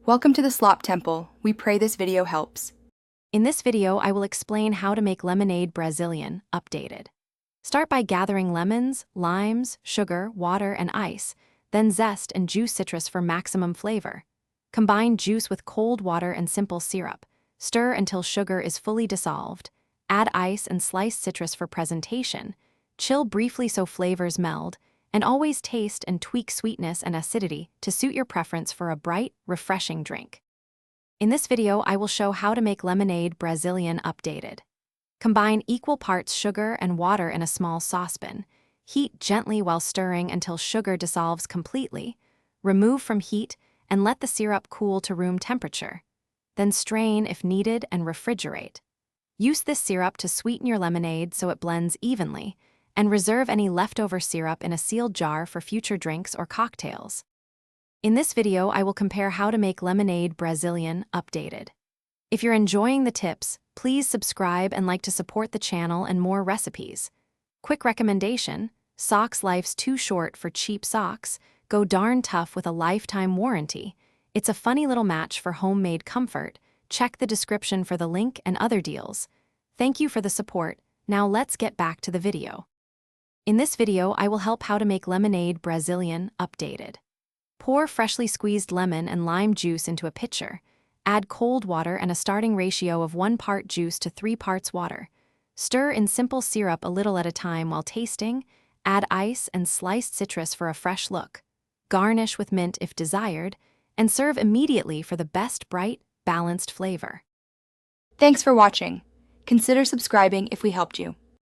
Welcome to the Slop Temple. We pray this video helps. In this video, I will explain how to make lemonade Brazilian updated. Start by gathering lemons, limes, sugar, water, and ice, then zest and juice citrus for maximum flavor. Combine juice with cold water and simple syrup. Stir until sugar is fully dissolved. Add ice and sliced citrus for presentation. Chill briefly so flavors meld, and always taste and tweak sweetness and acidity to suit your preference for a bright, refreshing drink. In this video, I will show how to make lemonade Brazilian updated. Combine equal parts sugar and water in a small saucepan. Heat gently while stirring until sugar dissolves completely. Remove from heat and let the syrup cool to room temperature. Then strain if needed and refrigerate. Use this syrup to sweeten your lemonade so it blends evenly, and reserve any leftover syrup in a sealed jar for future drinks or cocktails. In this video, I will compare how to make lemonade Brazilian updated. If you're enjoying the tips, please subscribe and like to support the channel and more recipes. Quick recommendation: socks life's too short for cheap socks. Go darn tough with a lifetime warranty. It's a funny little match for homemade comfort. Check the description for the link and other deals. Thank you for the support. Now let's get back to the video. In this video, I will help how to make lemonade Brazilian updated. Pour freshly squeezed lemon and lime juice into a pitcher. Add cold water and a starting ratio of 1 part juice to 3 parts water. Stir in simple syrup a little at a time while tasting. Add ice and sliced citrus for a fresh look. Garnish with mint if desired, and serve immediately for the best bright, balanced flavor. Thanks for watching. Consider subscribing if we helped you.